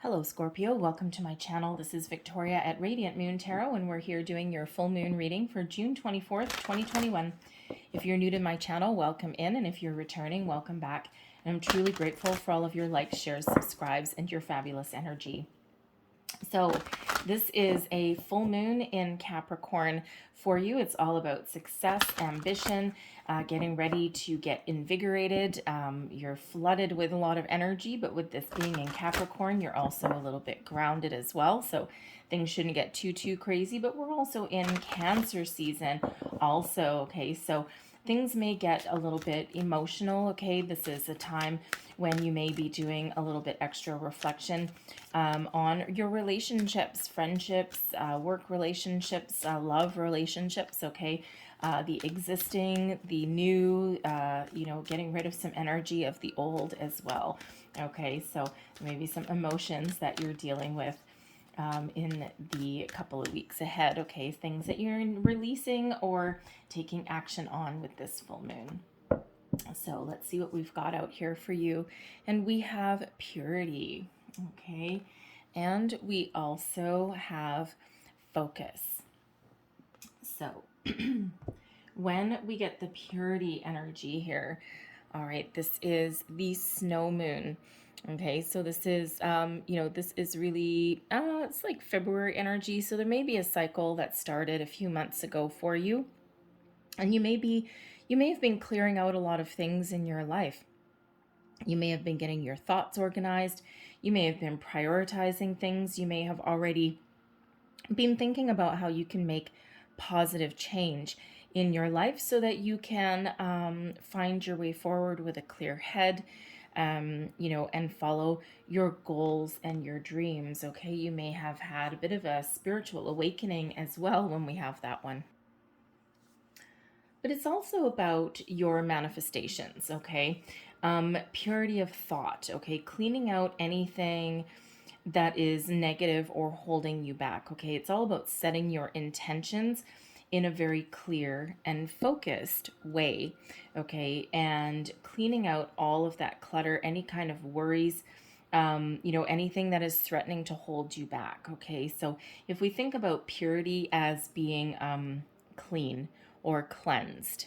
Hello Scorpio, welcome to my channel. This is Victoria at Radiant Moon Tarot, and we're here doing your full moon reading for June 24th, 2021. If you're new to my channel, welcome in, and if you're returning, welcome back. And I'm truly grateful for all of your likes, shares, subscribes, and your fabulous energy. So this is a full moon in Capricorn for you. It's all about success, ambition, getting ready to get invigorated. You're flooded with a lot of energy, but with this being in Capricorn, you're also a little bit grounded as well. So things shouldn't get too crazy, but we're also in Cancer season also. Okay, so things may get a little bit emotional. Okay, this is a time when you may be doing a little bit extra reflection on your relationships, friendships, work relationships, love relationships. Okay, the existing, the new, getting rid of some energy of the old as well. Okay, so maybe some emotions that you're dealing with in the couple of weeks ahead. Okay, things that you're releasing or taking action on with this full moon. So let's see what we've got out here for you. And we have purity. Okay, and we also have focus. So when we get the purity energy here, all right, this is the snow moon. Okay, so this is, this is really, it's like February energy. So there may be a cycle that started a few months ago for you. And you may have been clearing out a lot of things in your life. You may have been getting your thoughts organized. You may have been prioritizing things. You may have already been thinking about how you can make positive change in your life so that you can find your way forward with a clear head, and follow your goals and your dreams. Okay, you may have had a bit of a spiritual awakening as well when we have that one. But it's also about your manifestations, okay? Purity of thought, okay? Cleaning out anything that is negative or holding you back, okay? It's all about setting your intentions in a very clear and focused way, okay? And cleaning out all of that clutter, any kind of worries, anything that is threatening to hold you back, okay? So if we think about purity as being clean or cleansed,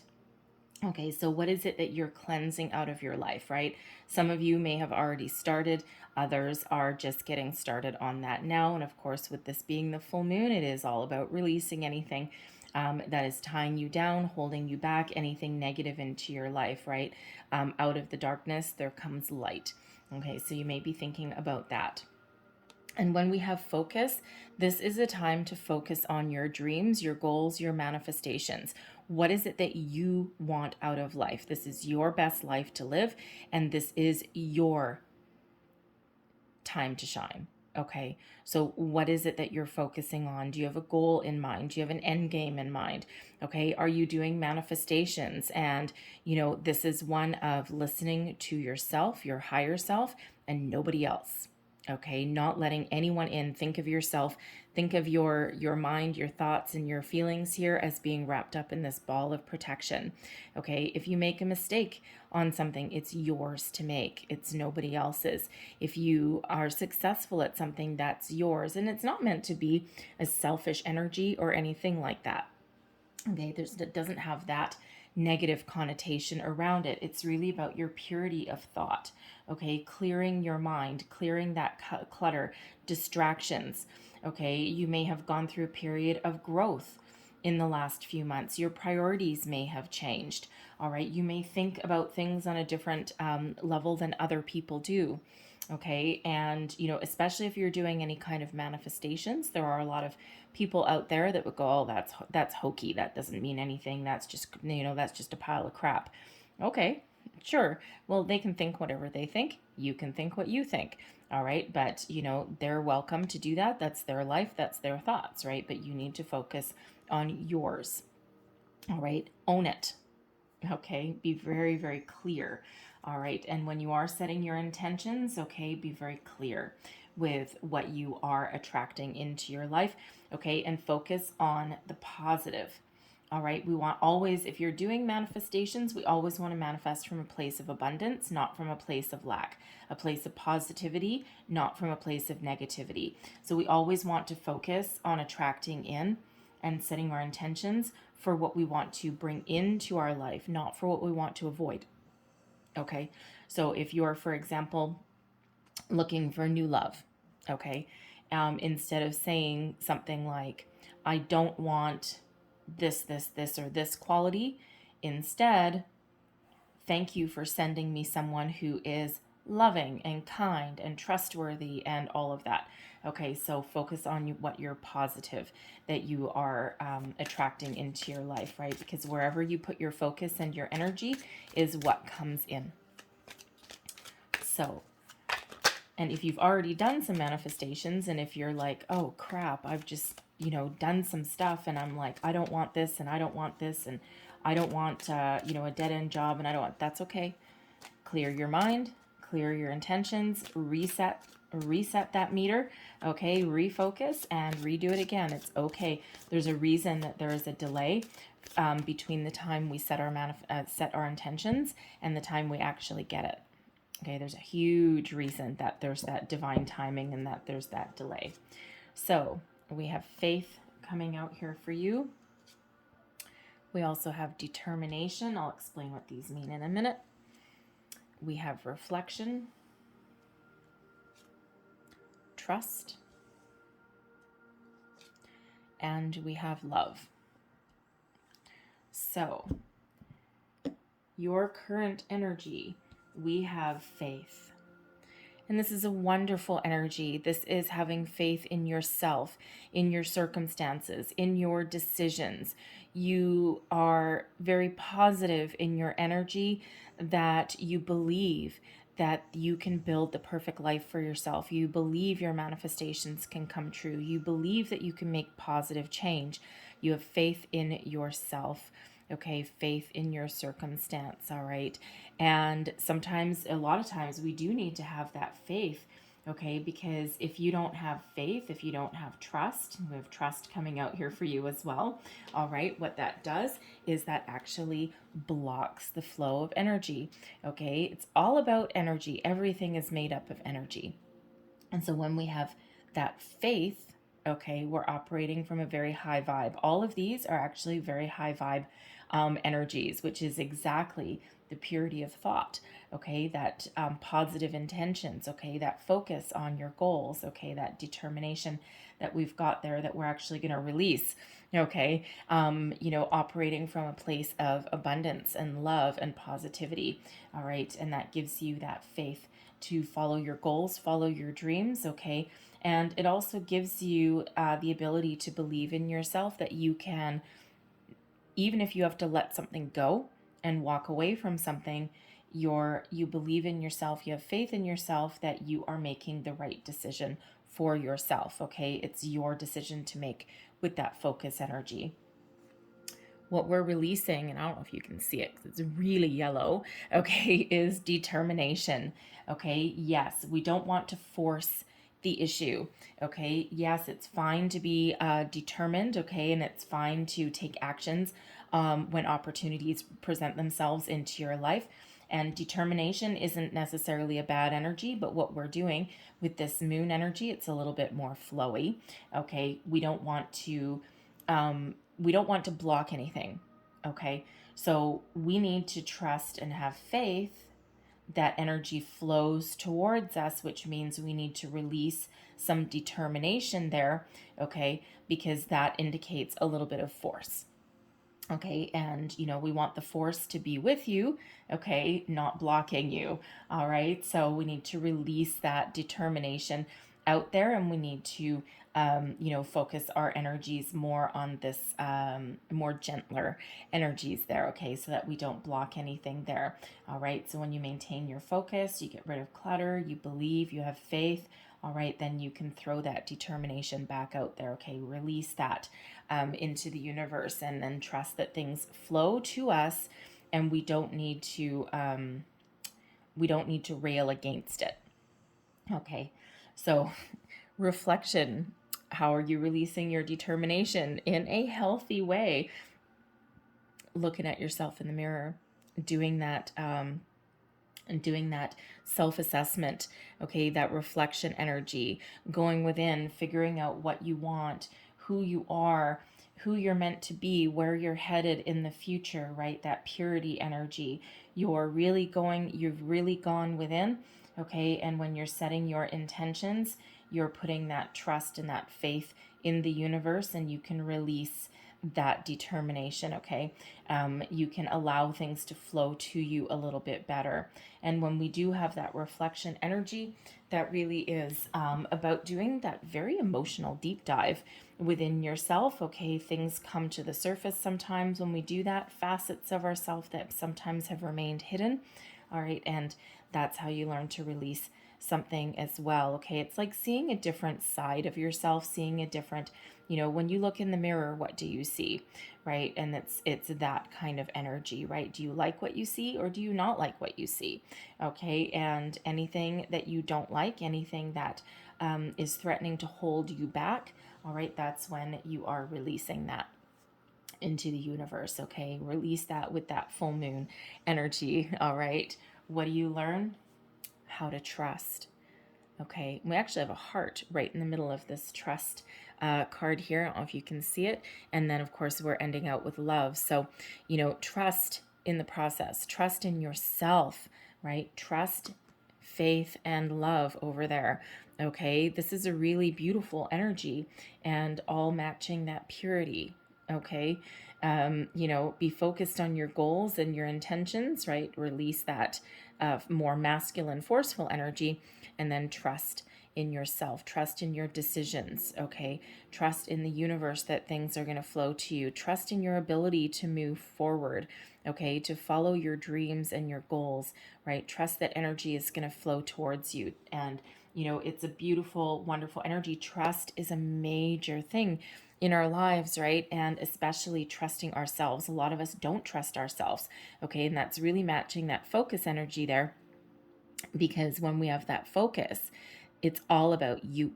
okay, so what is it that you're cleansing out of your life, right? Some of you may have already started. Others are just getting started on that now. And of course, with this being the full moon, it is all about releasing anything that is tying you down, holding you back, anything negative into your life, right? Out of the darkness, there comes light. Okay, so you may be thinking about that. And when we have focus, this is a time to focus on your dreams, your goals, your manifestations. What is it that you want out of life? This is your best life to live, and this is your time to shine. Okay, so what is it that you're focusing on? Do you have a goal in mind? Do you have an end game in mind? Okay, are you doing manifestations? And, this is one of listening to yourself, your higher self, and nobody else. Okay, not letting anyone in. Think of yourself, think of your mind, your thoughts, and your feelings here as being wrapped up in this ball of protection. Okay, if you make a mistake on something, it's yours to make. It's nobody else's. If you are successful at something, that's yours. And it's not meant to be a selfish energy or anything like that. Okay, it doesn't have that negative connotation around it. It's really about your purity of thought. Okay, clearing your mind, clearing that clutter, distractions. Okay, you may have gone through a period of growth in the last few months. Your priorities may have changed. All right, you may think about things on a different level than other people do. Okay, and especially if you're doing any kind of manifestations, there are a lot of people out there that would go, oh, that's hokey, that doesn't mean anything, that's just a pile of crap. Okay, sure, well, they can think whatever they think, you can think what you think. All right, but they're welcome to do that. That's their life, that's their thoughts, right? But you need to focus on yours. All right, own it. Okay, be very, very clear. All right, and when you are setting your intentions, okay, be very clear with what you are attracting into your life, okay, and focus on the positive. All right. We want always, if you're doing manifestations, we always want to manifest from a place of abundance, not from a place of lack, a place of positivity, not from a place of negativity. So we always want to focus on attracting in and setting our intentions for what we want to bring into our life, not for what we want to avoid. Okay. So if you're, for example, looking for new love, okay, instead of saying something like, I don't want this, or this quality, instead, thank you for sending me someone who is loving and kind and trustworthy and all of that. Okay, so focus on what you're positive that you are attracting into your life, right? Because wherever you put your focus and your energy is what comes in. So, and if you've already done some manifestations, and if you're like, oh crap, I've just, done some stuff, and I'm like, I don't want this, and I don't want this, and I don't want, a dead end job, and I don't want, that's okay. Clear your mind, clear your intentions, reset that meter, okay? Refocus and redo it again. It's okay. There's a reason that there is a delay between the time we set our intentions and the time we actually get it. Okay, there's a huge reason that there's that divine timing and that there's that delay. So we have faith coming out here for you. We also have determination. I'll explain what these mean in a minute. We have reflection, trust, and we have love. So your current energy, we have faith. And this is a wonderful energy. This is having faith in yourself, in your circumstances, in your decisions. You are very positive in your energy, that you believe that you can build the perfect life for yourself. You believe your manifestations can come true. You believe that you can make positive change. You have faith in yourself. Okay, faith in your circumstance, all right? And sometimes, a lot of times, we do need to have that faith, okay? Because if you don't have faith, if you don't have trust, we have trust coming out here for you as well, all right? What that does is that actually blocks the flow of energy, okay? It's all about energy. Everything is made up of energy. And so when we have that faith, okay, we're operating from a very high vibe. All of these are actually very high vibe energies, which is exactly the purity of thought, okay, that positive intentions, okay, that focus on your goals, okay, that determination that we've got there that we're actually going to release, okay, operating from a place of abundance and love and positivity, all right, and that gives you that faith to follow your goals, follow your dreams, okay, and it also gives you the ability to believe in yourself, that you can, even if you have to let something go and walk away from something, you believe in yourself, you have faith in yourself that you are making the right decision for yourself, okay? It's your decision to make with that focus energy. What we're releasing, and I don't know if you can see it because it's really yellow, okay, is determination, okay? Yes, we don't want to force the issue, okay? Yes, it's fine to be determined, okay? And it's fine to take actions when opportunities present themselves into your life. And determination isn't necessarily a bad energy, but what we're doing with this moon energy, it's a little bit more flowy, okay? We don't want to block anything, okay? So we need to trust and have faith that energy flows towards us, which means we need to release some determination there, okay? Because that indicates a little bit of force. Okay, and we want the force to be with you, okay, not blocking you. All right, so we need to release that determination out there, and we need to focus our energies more on this more gentler energies there, okay, so that we don't block anything there. All right, so when you maintain your focus, you get rid of clutter, you believe, you have faith, all right, then you can throw that determination back out there, okay, release that into the universe, and then trust that things flow to us, and we don't need to rail against it. Okay, so reflection. How are you releasing your determination in a healthy way? looking at yourself in the mirror, doing that, and doing that self-assessment, okay, that reflection energy, going within, figuring out what you want, who you are, who you're meant to be, where you're headed in the future, right? That purity energy. You've really gone within, okay? And when you're setting your intentions, you're putting that trust and that faith in the universe, and you can release that determination, okay? You can allow things to flow to you a little bit better. And when we do have that reflection energy, that really is about doing that very emotional deep dive within yourself, okay? Things come to the surface sometimes when we do that, facets of ourselves that sometimes have remained hidden, all right? And that's how you learn to release something as well, okay? It's like seeing a different side of yourself, seeing a different, when you look in the mirror, what do you see, right? And it's that kind of energy, right? Do you like what you see, or do you not like what you see? Okay, and anything that you don't like, anything that is threatening to hold you back, all right, that's when you are releasing that into the universe, okay? Release that with that full moon energy, all right? What do you learn? How to trust. Okay, we actually have a heart right in the middle of this trust card here. I don't know if you can see it. And then, of course, we're ending out with love. So, trust in the process, trust in yourself, right? Trust, faith, and love over there. Okay, this is a really beautiful energy, and all matching that purity. Okay, be focused on your goals and your intentions, right? Release that more masculine, forceful energy, and then trust in yourself, trust in your decisions, okay? Trust in the universe that things are going to flow to you. Trust in your ability to move forward, okay? To follow your dreams and your goals, right? Trust that energy is going to flow towards you. And, it's a beautiful, wonderful energy. Trust is a major thing in our lives, right? And especially trusting ourselves. A lot of us don't trust ourselves, okay? And that's really matching that focus energy there, because when we have that focus, it's all about you,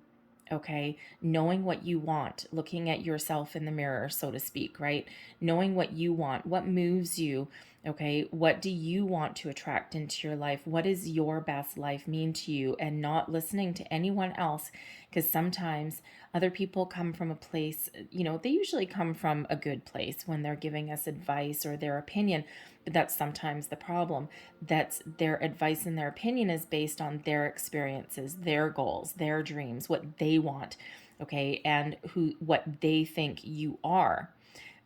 okay? Knowing what you want, looking at yourself in the mirror, so to speak, right? Knowing what you want, what moves you, okay? What do you want to attract into your life? What does your best life mean to you? And not listening to anyone else, because sometimes other people come from a place, they usually come from a good place when they're giving us advice or their opinion, but that's sometimes the problem. That's their advice and their opinion is based on their experiences, their goals, their dreams, what they want, okay, and what they think you are,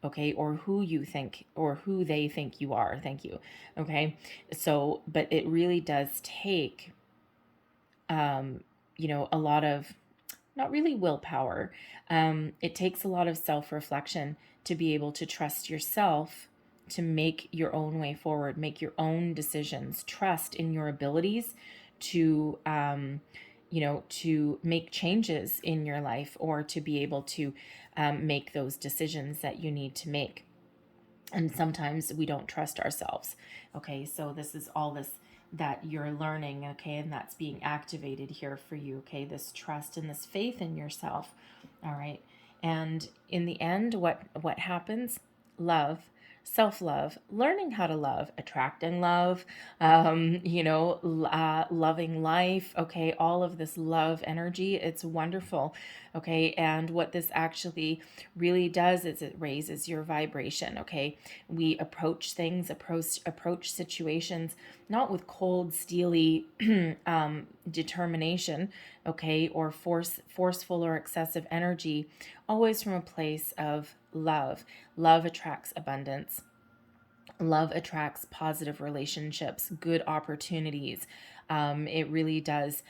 okay, or who you think, or who they think you are. Thank you. Okay, so but it really does take a lot of, not really willpower, it takes a lot of self-reflection to be able to trust yourself, to make your own way forward, make your own decisions, trust in your abilities to to make changes in your life, or to be able to make those decisions that you need to make. And sometimes we don't trust ourselves, okay? So this is all this that you're learning, okay? And that's being activated here for you, okay? This trust and this faith in yourself, all right? And in the end, what happens? Love, self-love, learning how to love, attracting love, loving life, okay? All of this love energy, it's wonderful, okay? And what this actually really does is it raises your vibration, okay? We approach things, approach situations, not with cold, steely determination, okay, or forceful or excessive energy, always from a place of love. Love attracts abundance. Love attracts positive relationships, good opportunities. It really does.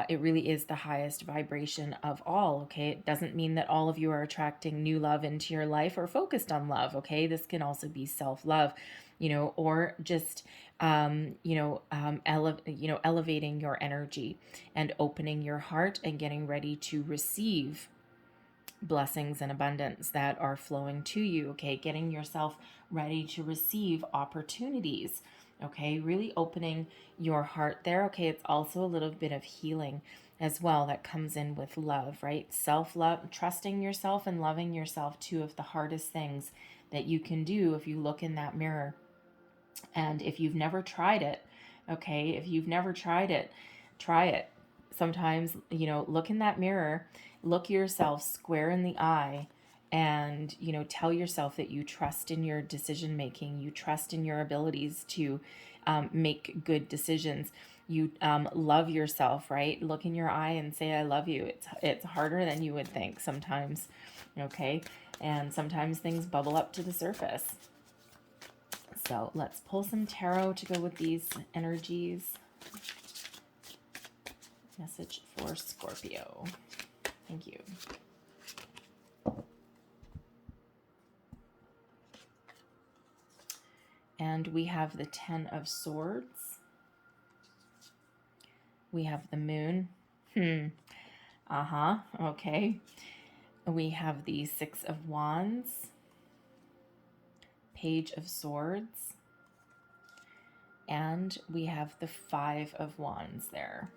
It really is the highest vibration of all. Okay. It doesn't mean that all of you are attracting new love into your life or focused on love. Okay. This can also be self-love, or just, elevating your energy and opening your heart and getting ready to receive blessings and abundance that are flowing to you, okay? Getting yourself ready to receive opportunities, okay? Really opening your heart there, okay? It's also a little bit of healing as well that comes in with love, right? Self-love, trusting yourself and loving yourself, two of the hardest things that you can do if you look in that mirror. And if you've never tried it, okay, if you've never tried it, try it. Sometimes, look in that mirror, look yourself square in the eye, and, tell yourself that you trust in your decision making, you trust in your abilities to make good decisions. You love yourself, right? Look in your eye and say, I love you. It's harder than you would think sometimes, okay? And sometimes things bubble up to the surface. So let's pull some tarot to go with these energies. Message for Scorpio. Thank you. And we have the 10 of Swords. We have the Moon. Okay. We have the 6 of Wands. Page of Swords. And we have the 5 of Wands there.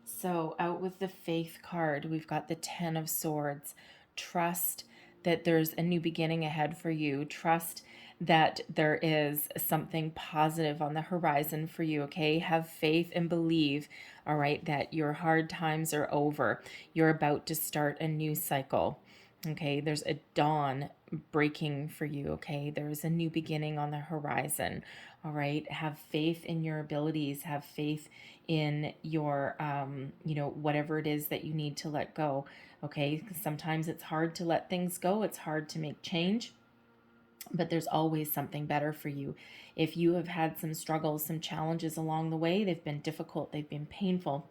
So out with the Faith card, we've got the 10 of Swords. Trust that there's a new beginning ahead for you. Trust that there is something positive on the horizon for you, okay? Have faith and believe, all right, that your hard times are over. You're about to start a new cycle, okay? There's a dawn breaking for you, okay? There's a new beginning on the horizon, all right? Have faith in your abilities. Have faith in your, whatever it is that you need to let go, okay? Because sometimes it's hard to let things go. It's hard to make change, but there's always something better for you. If you have had some struggles, some challenges along the way, they've been difficult, they've been painful,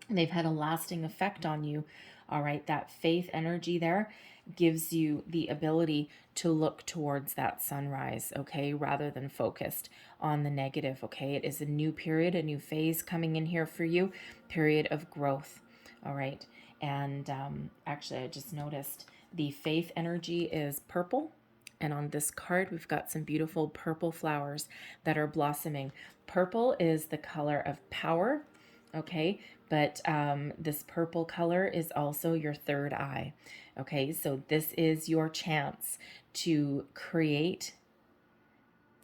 they've had a lasting effect on you, all right? That faith energy there gives you the ability to look towards that sunrise, okay, rather than focused on the negative, okay? It is a new period, a new phase coming in here for you, period of growth, all right? And actually, I just noticed the faith energy is purple. And on this card, we've got some beautiful purple flowers that are blossoming. Purple is the color of power, okay? But this purple color is also your third eye, okay? So this is your chance to create,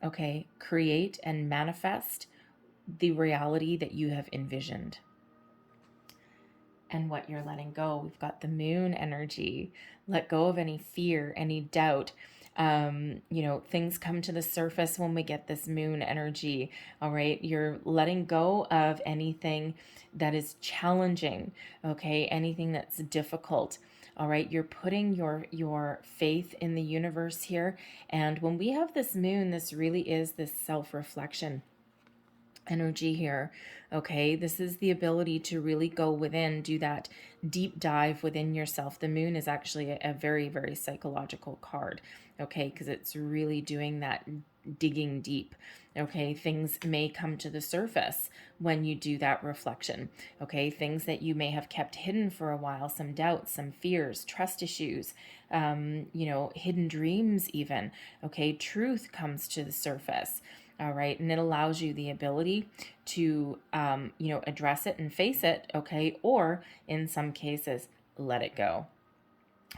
okay? Create and manifest the reality that you have envisioned. And what you're letting go, we've got the moon energy. Let go of any fear, any doubt. Things come to the surface when we get this moon energy. All right. You're letting go of anything that is challenging. Okay. Anything that's difficult. All right. You're putting your faith in the universe here. And when we have this moon, this really is this self-reflection energy here, okay? This is the ability to really go within, do that deep dive within yourself. The moon is actually a very, very psychological card, okay? Because it's really doing that digging deep, okay? Things may come to the surface when you do that reflection, okay? Things that you may have kept hidden for a while, some doubts, some fears, trust issues, hidden dreams even, okay? Truth comes to the surface. All right. And it allows you the ability to, address it and face it. Okay. Or in some cases, let it go.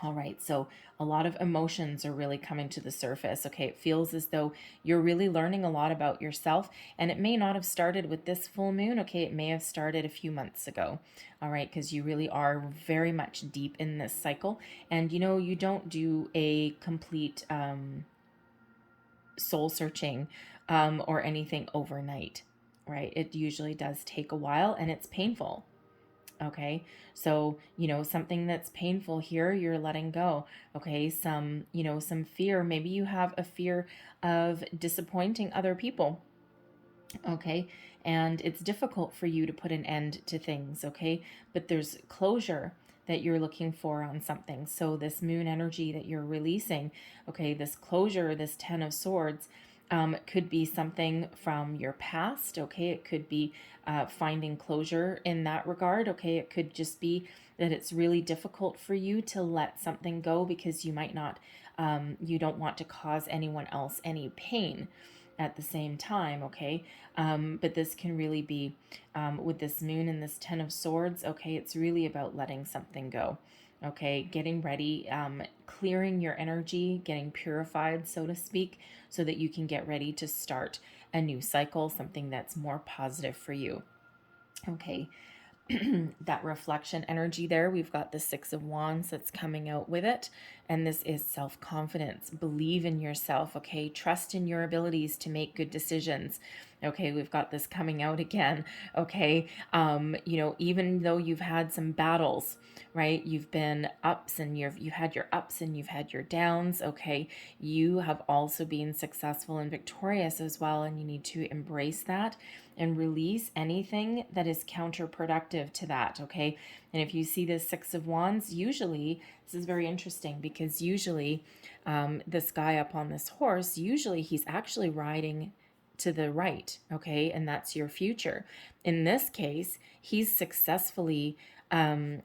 All right. So a lot of emotions are really coming to the surface. Okay. It feels as though you're really learning a lot about yourself, and it may not have started with this full moon. Okay. It may have started a few months ago. All right. Because you really are very much deep in this cycle, and, you don't do a complete, soul searching or anything overnight, right? It usually does take a while, and it's painful. Okay. So, something that's painful here, you're letting go. Okay. Some fear. Maybe you have a fear of disappointing other people. Okay. And it's difficult for you to put an end to things. Okay. But there's closure that you're looking for on something. So this moon energy that you're releasing, okay, this closure, this 10 of Swords, could be something from your past, okay? It could be finding closure in that regard, okay? It could just be that it's really difficult for you to let something go because you might not, you don't want to cause anyone else any pain at the same time, okay? But this can really be, with this moon and this 10 of Swords, okay, it's really about letting something go. okay? Getting ready, clearing your energy, getting purified, so to speak, so that you can get ready to start a new cycle, something that's more positive for you, okay? That reflection energy there, we've got the Six of Wands that's coming out with it, and this is self-confidence. Believe in yourself, okay? Trust in your abilities to make good decisions. Okay, we've got this coming out again. Okay, you know, even though you've had some battles, right? You've been ups and you've had your ups and you've had your downs. Okay, you have also been successful and victorious as well, and you need to embrace that and release anything that is counterproductive to that. Okay, and if you see this Six of Wands, usually this is very interesting, because usually this guy up on this horse, usually he's actually riding to the right, okay, and that's your future. In this case, he's successfully getting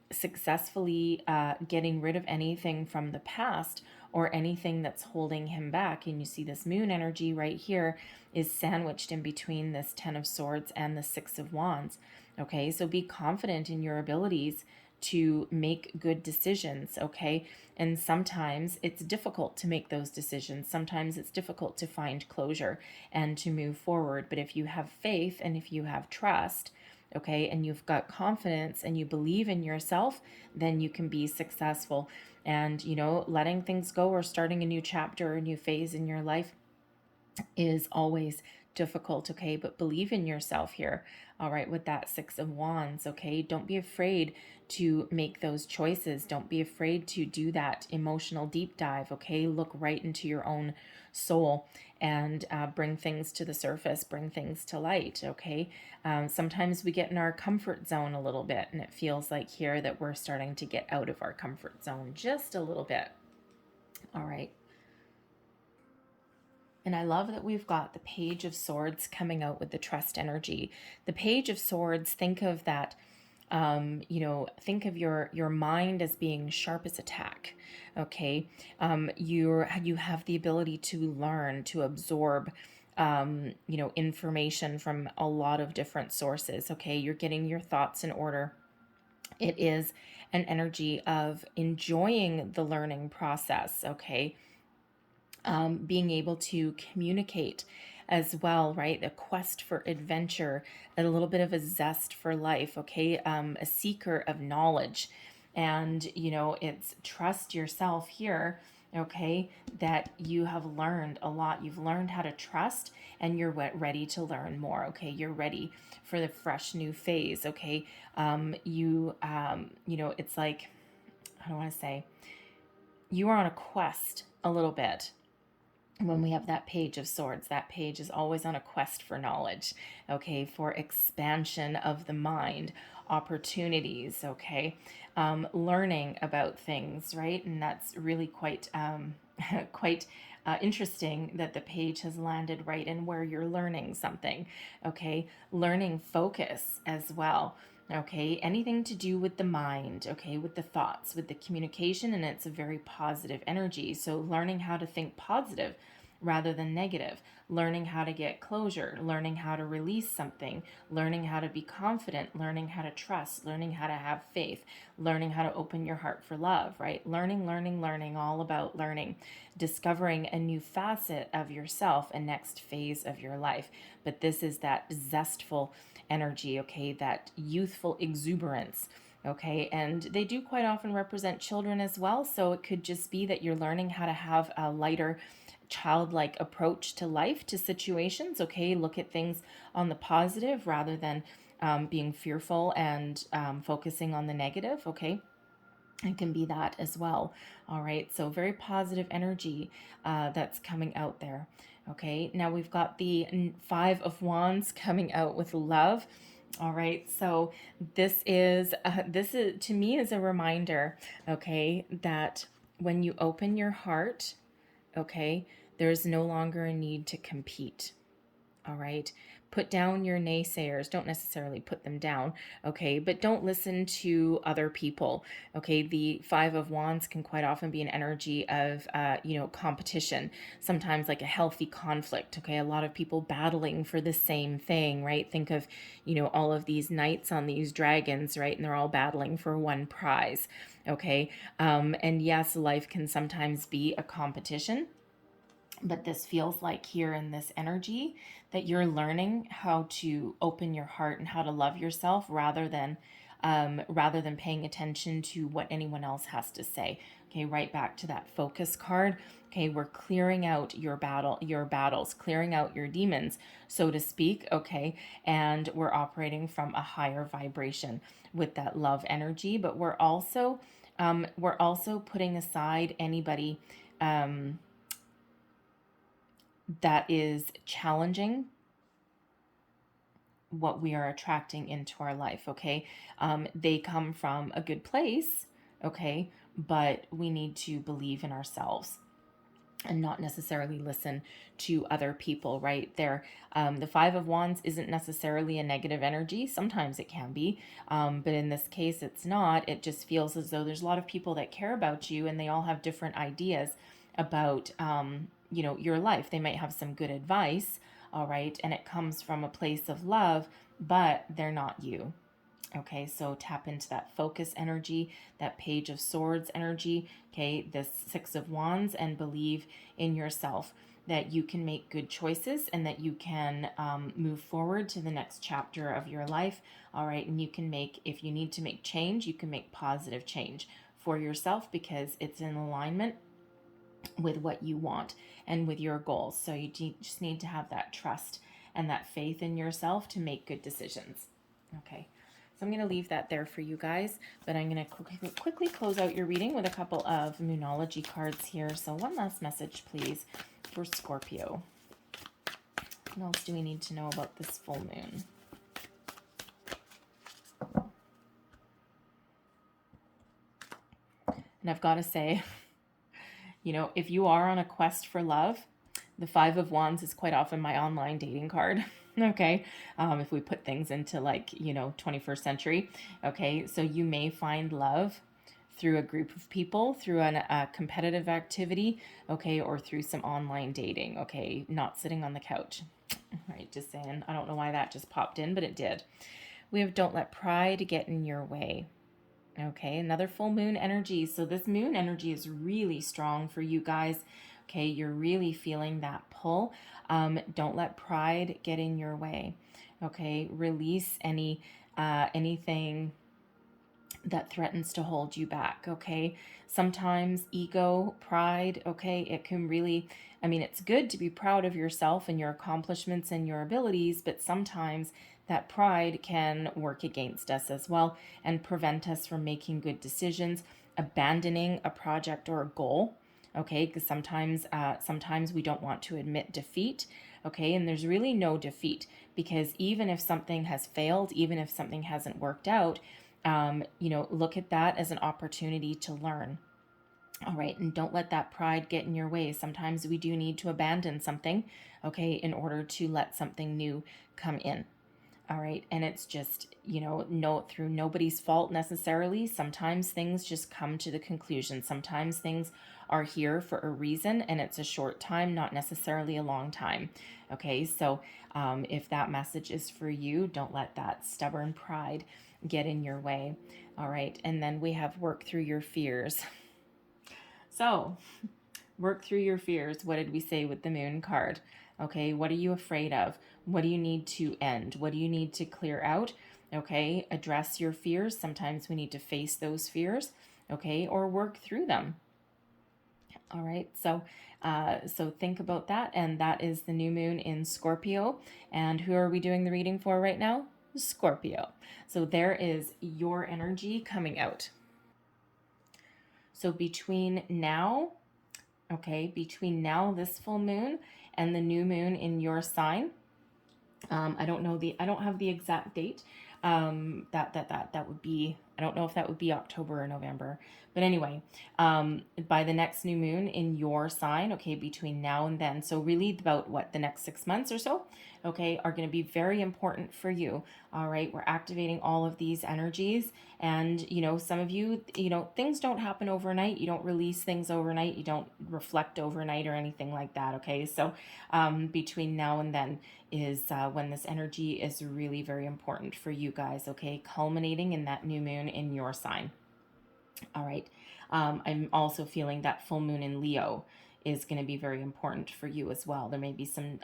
rid of anything from the past or anything that's holding him back. And you see this moon energy right here is sandwiched in between this Ten of Swords and the Six of Wands. Okay, so be confident in your abilities to make good decisions, okay? And sometimes it's difficult to make those decisions. Sometimes it's difficult to find closure and to move forward. But if you have faith and if you have trust, okay, and you've got confidence and you believe in yourself, then you can be successful. And, you know, letting things go or starting a new chapter, a new phase in your life is always difficult, okay? But believe in yourself here, all right, with that Six of Wands, okay? Don't be afraid to make those choices. Don't be afraid to do that emotional deep dive, okay? Look right into your own soul and bring things to the surface, bring things to light, okay? Sometimes we get in our comfort zone a little bit, and it feels like here that we're starting to get out of our comfort zone just a little bit, all right? And I love that we've got the Page of Swords coming out with the trust energy. The Page of Swords, think of that, you know, think of your mind as being sharp as a tack, okay? You have the ability to learn, to absorb, you know, information from a lot of different sources, okay? You're getting your thoughts in order. It is an energy of enjoying the learning process, okay? Being able to communicate as well, right? A quest for adventure, a little bit of a zest for life, okay? A seeker of knowledge. And, you know, it's trust yourself here, okay? That you have learned a lot. You've learned how to trust and you're ready to learn more, okay? You're ready for the fresh new phase, okay? You know, it's like, I don't want to say, you are on a quest a little bit when we have that Page of Swords. That page is always on a quest for knowledge, okay, for expansion of the mind, opportunities, okay, learning about things, right? And that's really quite, quite interesting that the page has landed right in where you're learning something, okay, learning focus as well. Okay, anything to do with the mind, okay, with the thoughts, with the communication, and it's a very positive energy. So, learning how to think positive rather than negative, learning how to get closure, learning how to release something, learning how to be confident, learning how to trust, learning how to have faith, learning how to open your heart for love, right? Learning, all about learning, discovering a new facet of yourself, a next phase of your life. But this is that zestful energy, okay, that youthful exuberance, okay, and they do quite often represent children as well. So it could just be that you're learning how to have a lighter, childlike approach to life, to situations, okay, look at things on the positive rather than being fearful and focusing on the negative, okay. It can be that as well. All right, so very positive energy that's coming out there. Okay, now we've got the Five of Wands coming out with love. All right, so this is to me is a reminder, okay, that when you open your heart, okay, there's no longer a need to compete. All right, Put down your naysayers. Don't necessarily put them down, okay? But don't listen to other people, okay? The Five of Wands can quite often be an energy of, competition, sometimes like a healthy conflict, okay? A lot of people battling for the same thing, right? Think of, all of these knights on these dragons, right? And they're all battling for one prize, okay? And yes, life can sometimes be a competition, but this feels like here in this energy that you're learning how to open your heart and how to love yourself rather than paying attention to what anyone else has to say. Okay, right back to that focus card. Okay, we're clearing out your battles, clearing out your demons, so to speak. Okay, and we're operating from a higher vibration with that love energy, but we're also putting aside anybody that is challenging what we are attracting into our life, okay? They come from a good place, okay? But we need to believe in ourselves and not necessarily listen to other people, right? The Five of Wands isn't necessarily a negative energy. Sometimes it can be, but in this case, it's not. It just feels as though there's a lot of people that care about you, and they all have different ideas about, your life. They might have some good advice, all right, and it comes from a place of love, but they're not you. Okay, so tap into that focus energy, that Page of Swords energy, okay, this Six of Wands, and believe in yourself that you can make good choices and that you can move forward to the next chapter of your life. All right, and you can make, if you need to make change, you can make positive change for yourself because it's in alignment with what you want and with your goals. So you just need to have that trust and that faith in yourself to make good decisions. Okay. So I'm going to leave that there for you guys, but I'm going to quickly close out your reading with a couple of Moonology cards here. So one last message, please, for Scorpio. What else do we need to know about this full moon? And I've got to say, if you are on a quest for love, the Five of Wands is quite often my online dating card. Okay, if we put things into 21st century. Okay, so you may find love through a group of people, through a competitive activity, okay, or through some online dating. Okay, not sitting on the couch. All right, just saying. I don't know why that just popped in, but it did. We have don't let pride get in your way. Okay, another full moon energy. So this moon energy is really strong for you guys. Okay, you're really feeling that pull. Don't let pride get in your way. Okay, release anything that threatens to hold you back. Okay, sometimes ego, pride, okay, it can really, it's good to be proud of yourself and your accomplishments and your abilities, but sometimes that pride can work against us as well and prevent us from making good decisions, abandoning a project or a goal. Okay, because sometimes we don't want to admit defeat. Okay, and there's really no defeat, because even if something has failed, even if something hasn't worked out, look at that as an opportunity to learn. All right, and don't let that pride get in your way. Sometimes we do need to abandon something, okay, in order to let something new come in. All right, and it's just, no, through nobody's fault necessarily. Sometimes things just come to the conclusion. Sometimes things are here for a reason, and it's a short time, not necessarily a long time. Okay, so if that message is for you, don't let that stubborn pride get in your way. All right, and then we have work through your fears. So, work through your fears. What did we say with the moon card? Okay, what are you afraid of? What do you need to end? What do you need to clear out? Okay, address your fears. Sometimes we need to face those fears, okay, or work through them. All right, so think about that, and that is the new moon in Scorpio. And who are we doing the reading for right now? Scorpio. So there is your energy coming out. So between now, this full moon and the new moon in your sign, I don't have the exact date. That would be, I don't know if that would be October or November, but anyway, by the next new moon in your sign, okay, between now and then, so really about the next 6 months or so, okay, are going to be very important for you. All right, we're activating all of these energies. And, some of you, things don't happen overnight. You don't release things overnight. You don't reflect overnight or anything like that. Okay, so between now and then is when this energy is really very important for you guys. Okay, culminating in that new moon in your sign. All right. I'm also feeling that full moon in Leo is going to be very important for you as well. There may be some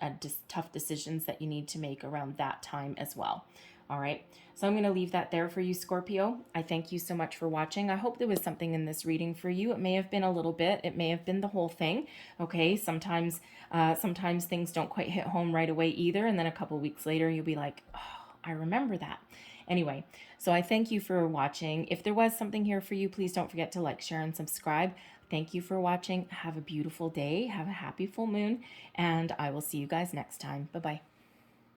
tough decisions that you need to make around that time as well. All right. So I'm going to leave that there for you, Scorpio. I thank you so much for watching. I hope there was something in this reading for you. It may have been a little bit. It may have been the whole thing. Okay. Sometimes things don't quite hit home right away either. And then a couple weeks later, you'll be like, oh, I remember that. Anyway, so I thank you for watching. If there was something here for you, please don't forget to like, share, and subscribe. Thank you for watching. Have a beautiful day. Have a happy full moon. And I will see you guys next time. Bye-bye.